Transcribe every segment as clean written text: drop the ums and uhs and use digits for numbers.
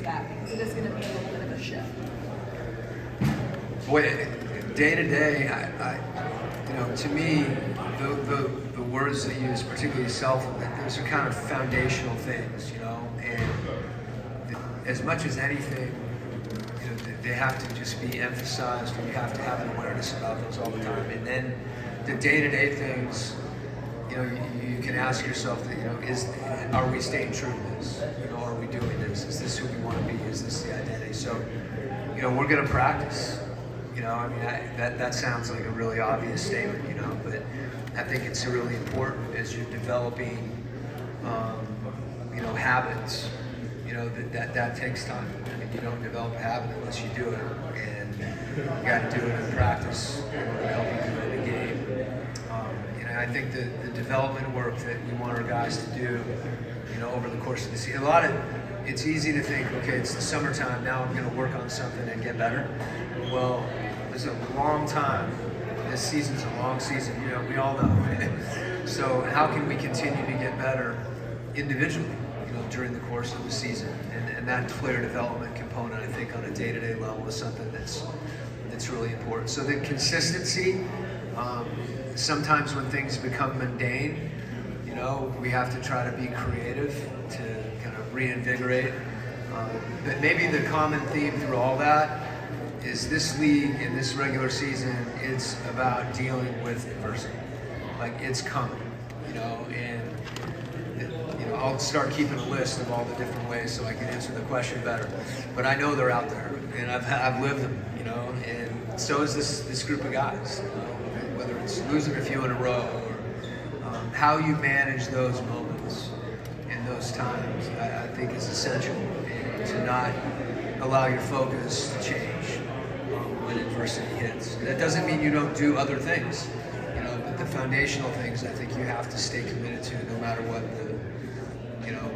that? Because it is going to be a little bit of a shift. Boy, day to day, to me, the words that you use, particularly self, those are kind of foundational things, and as much as anything, they have to just be emphasized, and you have to have an awareness about those all the time. And then the day-to-day things, you can ask yourself, are we staying true to this? Are we doing this? Is this who we want to be? Is this the identity? So, we're going to practice. That sounds like a really obvious statement, but I think it's really important as you're developing, habits. That takes time. You don't develop a habit unless you do it, and you got to do it in practice in order to help you do it in the game. I think the development work that we want our guys to do, over the course of the season. It's easy to think, okay, it's the summertime, now I'm going to work on something and get better. Well, there's a long time. This season's a long season, we all know. So how can we continue to get better individually, during the course of the season? And that player development component, I think, on a day-to-day level is something that's really important. So the consistency, sometimes when things become mundane, we have to try to be creative to kind of reinvigorate. But maybe the common theme through all that is this league in this regular season, it's about dealing with adversity. Like, it's coming, and I'll start keeping a list of all the different ways so I can answer the question better. But I know they're out there, and I've lived them, and so is this group of guys. Whether it's losing a few in a row, or how you manage those moments and those times, I think is essential, and to not allow your focus to change when adversity hits. That doesn't mean you don't do other things, but the foundational things I think you have to stay committed to, no matter what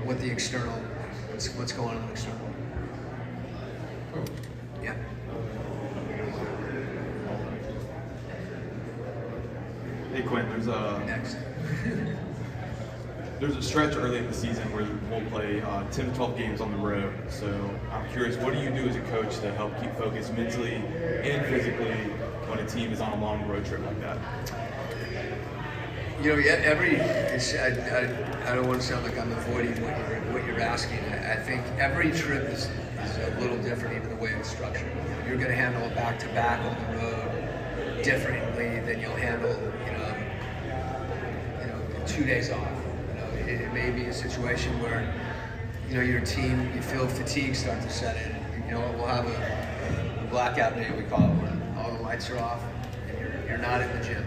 what the external, what's going on externally. Yeah. Hey Quinn, Next. There's a stretch early in the season where we'll play 10 to 12 games on the road. So I'm curious, what do you do as a coach to help keep focused mentally and physically when a team is on a long road trip like that? I don't want to sound like I'm avoiding what you're asking. I think every trip is a little different, even the way it's structured. You're going to handle a back-to-back on the road differently than you'll handle, 2 days off. It may be a situation where, your team, you feel fatigue start to set in. We'll have a blackout day, we call it, when all the lights are off and you're not in the gym.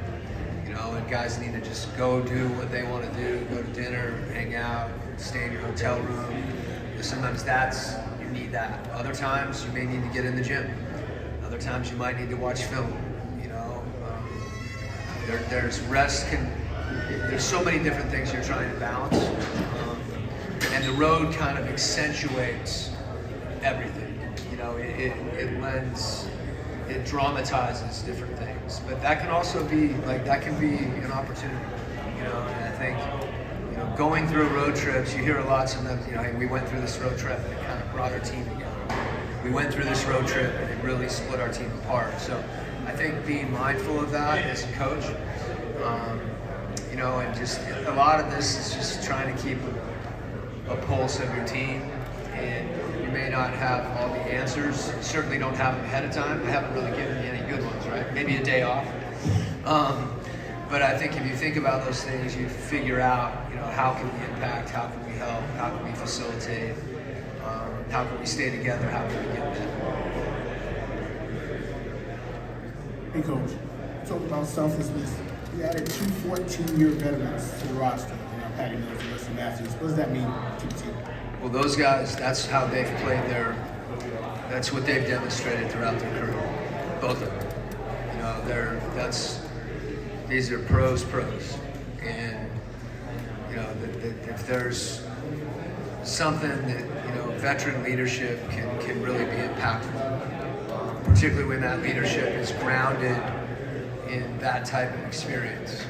And guys need to just go do what they want to do, go to dinner, hang out, stay in your hotel room. And sometimes you need that. Other times you may need to get in the gym. Other times you might need to watch film. There's rest. There's so many different things you're trying to balance. And the road kind of accentuates everything. It dramatizes different things, but that can also be an opportunity, and I think, going through road trips, you hear a lot sometimes, hey, we went through this road trip and it kind of brought our team together. We went through this road trip and it really split our team apart. So I think being mindful of that as a coach, and just a lot of this is just trying to keep a pulse of your team. And you may not have all the answers. You certainly don't have them ahead of time. I haven't really given you any good ones, right? Maybe a day off. But I think if you think about those things, you figure out, how can we impact, how can we help, how can we facilitate, how can we stay together, how can we get better. Hey Coach, talk about selflessness. You added 2 14-year veterans to the roster, Patty Mills and Wesley Matthews. What does that mean to the team? Well, those guys, that's how they've played that's what they've demonstrated throughout their career. Both of them. These are pros. And, if there's something that, veteran leadership can really be impactful, particularly when that leadership is grounded in that type of experience.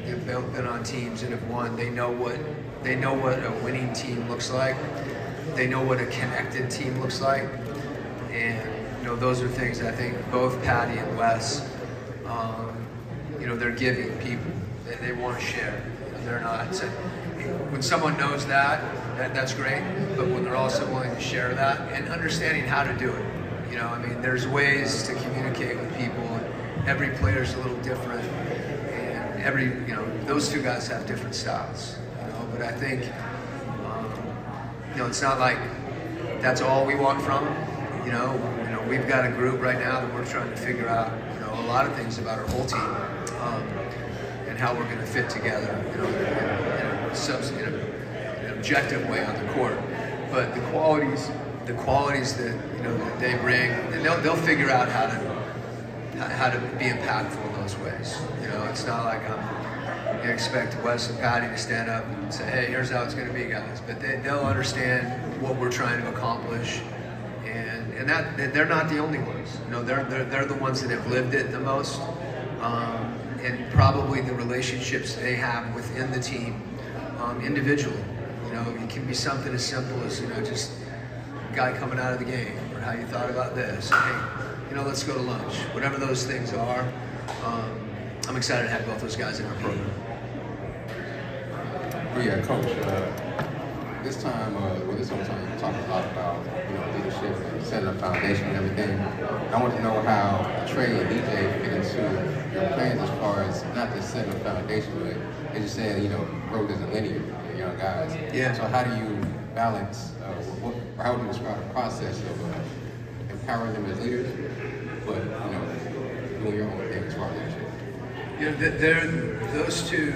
They've been on teams that have won. They know what a winning team looks like. they know what a connected team looks like, and those are things I think both Patty and Wes, they're giving people. They want to share. They're not. So when someone knows that's great, but when they're also willing to share that and understanding how to do it. There's ways to communicate with people. And every player's a little different, and those two guys have different styles. But I think it's not like that's all we want from them. We've got a group right now that we're trying to figure out a lot of things about our whole team, and how we're going to fit together in an objective way on the court. But the qualities that that they bring, and they'll figure out how to be impactful in those ways. It's not like you expect Wes and Patty to stand up and say, "Hey, here's how it's going to be, guys." But they'll understand what we're trying to accomplish, and that they're not the only ones. They're the ones that have lived it the most, and probably the relationships they have within the team, individually. It can be something as simple as just a guy coming out of the game, or how you thought about this. Hey, let's go to lunch. Whatever those things are. I'm excited to have both those guys in our program. Oh yeah, Coach. This time you talk a lot about leadership and setting a foundation and everything. I want to know how Trey and DJ fit into your plans as far as not just setting a foundation, but as you said, growth isn't linear for young guys. Yeah. So how do you balance? How would you describe the process of empowering them as leaders, but doing your own thing as far as leadership? Those two,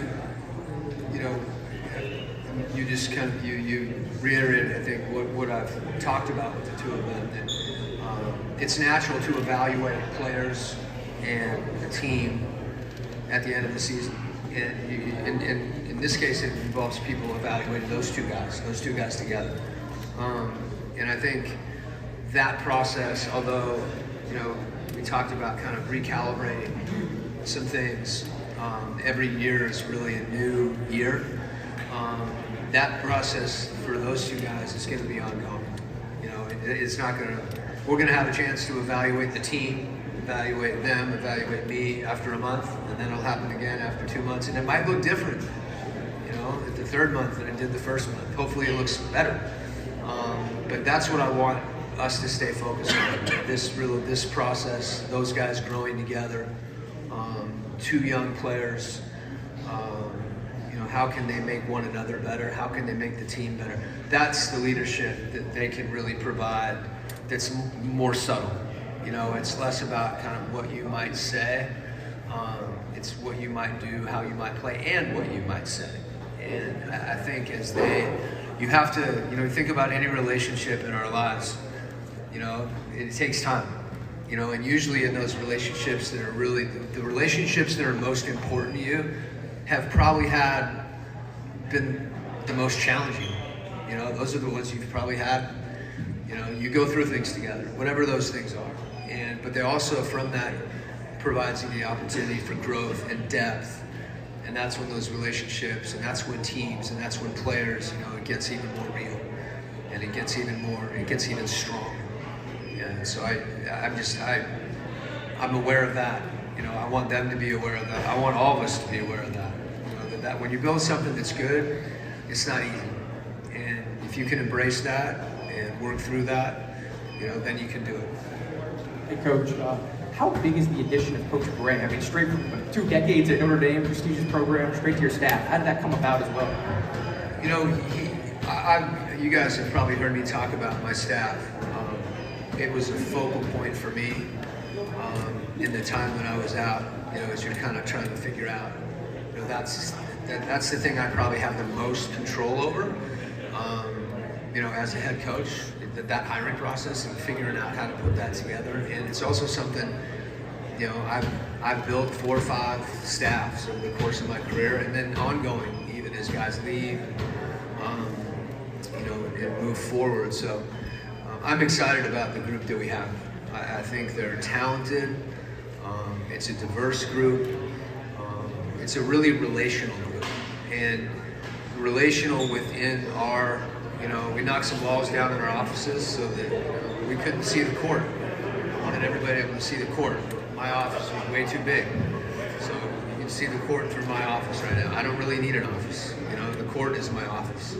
you just you reiterated, I think, what I've talked about with the two of them. That it's natural to evaluate players and the team at the end of the season, and in this case, it involves people evaluating those two guys together. And I think that process, although we talked about kind of recalibrating some things. Every year is really a new year. That process for those two guys is going to be ongoing. It's not going to. We're going to have a chance to evaluate the team, evaluate them, evaluate me after a month, and then it'll happen again after 2 months, and it might look different. At the third month than it did the first month. Hopefully, it looks better. But that's what I want us to stay focused on. This process, those guys growing together. Two young players, how can they make one another better? How can they make the team better? That's the leadership that they can really provide that's more subtle. It's less about kind of what you might say. It's what you might do, how you might play, and what you might say. And I think you have to, think about any relationship in our lives, it takes time. And usually in those relationships that are really, the relationships that are most important to you have probably been the most challenging. Those are the ones you've probably had, you go through things together, whatever those things are. But they also, from that, provides you the opportunity for growth and depth. And that's when those relationships, and that's when teams, and that's when players, it gets even more real. And it gets even stronger. And so I'm aware of that. I want them to be aware of that. I want all of us to be aware of that. That when you build something that's good, it's not easy. And if you can embrace that and work through that, then you can do it. Hey, Coach, how big is the addition of Coach Bray? I mean, straight from 2 decades at Notre Dame, prestigious program, straight to your staff. How did that come about as well? You guys have probably heard me talk about my staff. It was a focal point for me in the time when I was out, as you're kind of trying to figure out. That's the thing I probably have the most control over, as a head coach, that hiring process and figuring out how to put that together. And it's also something, I've built 4 or 5 staffs over the course of my career, and then ongoing, even as guys leave, and move forward. So I'm excited about the group that we have. I think they're talented. It's a diverse group. It's a really relational group, and relational within our we knocked some walls down in our offices so that we couldn't see the court. I wanted everybody able to see the court. My office was way too big, so you can see the court through my office right now. I don't really need an office. The court is my office.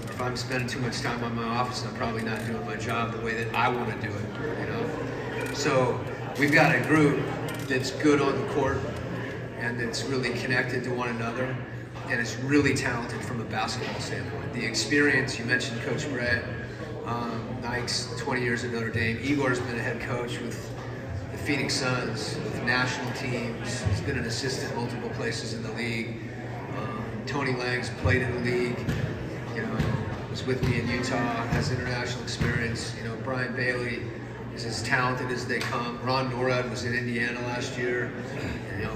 If I'm spending too much time on my office, I'm probably not doing my job the way that I want to do it. So we've got a group that's good on the court and that's really connected to one another, and it's really talented from a basketball standpoint. The experience, you mentioned Coach Bray, Nike's 20 years at Notre Dame. Igor's been a head coach with the Phoenix Suns, with national teams. He's been an assistant multiple places in the league. Tony Lang's played in the league, was with me in Utah, has international experience. Brian Bailey is as talented as they come. Ron Norad was in Indiana last year.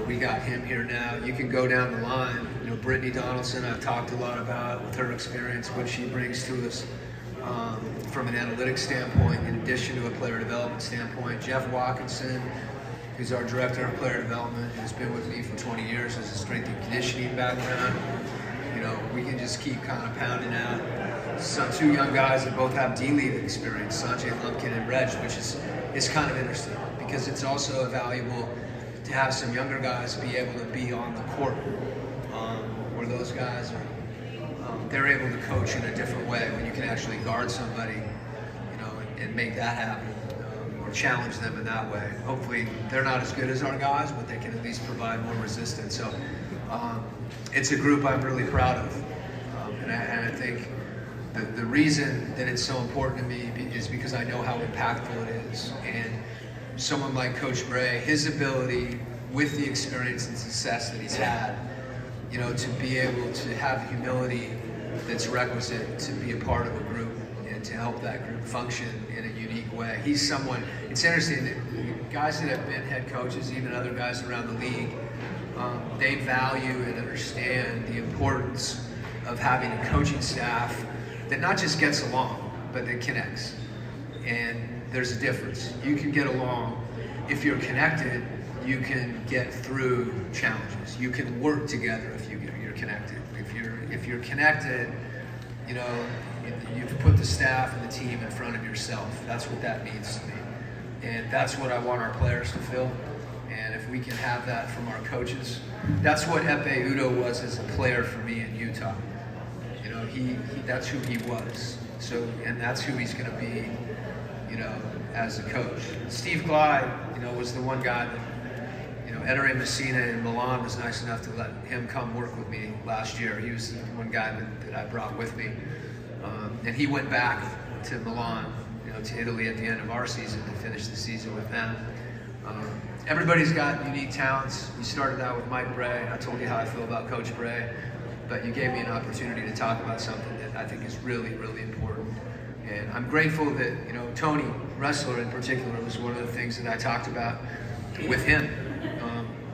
We got him here now. You can go down the line. Brittany Donaldson, I've talked a lot about with her experience, what she brings to us from an analytics standpoint, in addition to a player development standpoint. Jeff Watkinson, who's our director of player development, who's been with me for 20 years, has a strength and conditioning background. We can just keep kind of pounding out. Two young guys that both have D-League experience, Sanjay Lumpkin and Reg, which is kind of interesting because it's also valuable to have some younger guys be able to be on the court where those guys are, they're able to coach in a different way when you can actually guard somebody, and make that happen, or challenge them in that way. Hopefully they're not as good as our guys, but they can at least provide more resistance. So it's a group I'm really proud of, and I think the reason that it's so important to me is because I know how impactful it is. And someone like Coach Bray, his ability with the experience and success that he's had, to be able to have the humility that's requisite to be a part of a group and to help that group function in a unique way. He's someone, it's interesting that guys that have been head coaches, even other guys around the league, they value and understand the importance of having a coaching staff that not just gets along, but that connects. And there's a difference. You can get along. If you're connected, you can get through challenges. You can work together if you're connected. If you're connected, you've put the staff and the team in front of yourself. That's what that means to me. And that's what I want our players to feel. And if we can have that from our coaches, that's what Epe Udo was as a player for me in Utah. He that's who he was. So, and that's who he's going to be, as a coach. Steve Glide, was the one guy that, Ettore Messina in Milan was nice enough to let him come work with me last year. He was the one guy that I brought with me. And he went back to Milan, to Italy at the end of our season to finish the season with them. Everybody's got unique talents. We started out with Mike Bray. I told you how I feel about Coach Bray, but you gave me an opportunity to talk about something that I think is really, really important. And I'm grateful that, Tony Wrestler in particular was one of the things that I talked about with him.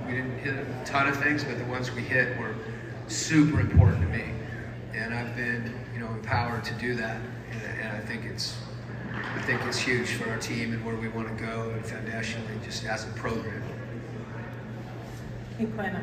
We didn't hit a ton of things, but the ones we hit were super important to me. And I've been, empowered to do that. And I think it's huge for our team and where we want to go and foundationally just as a program. Hey, Quinn,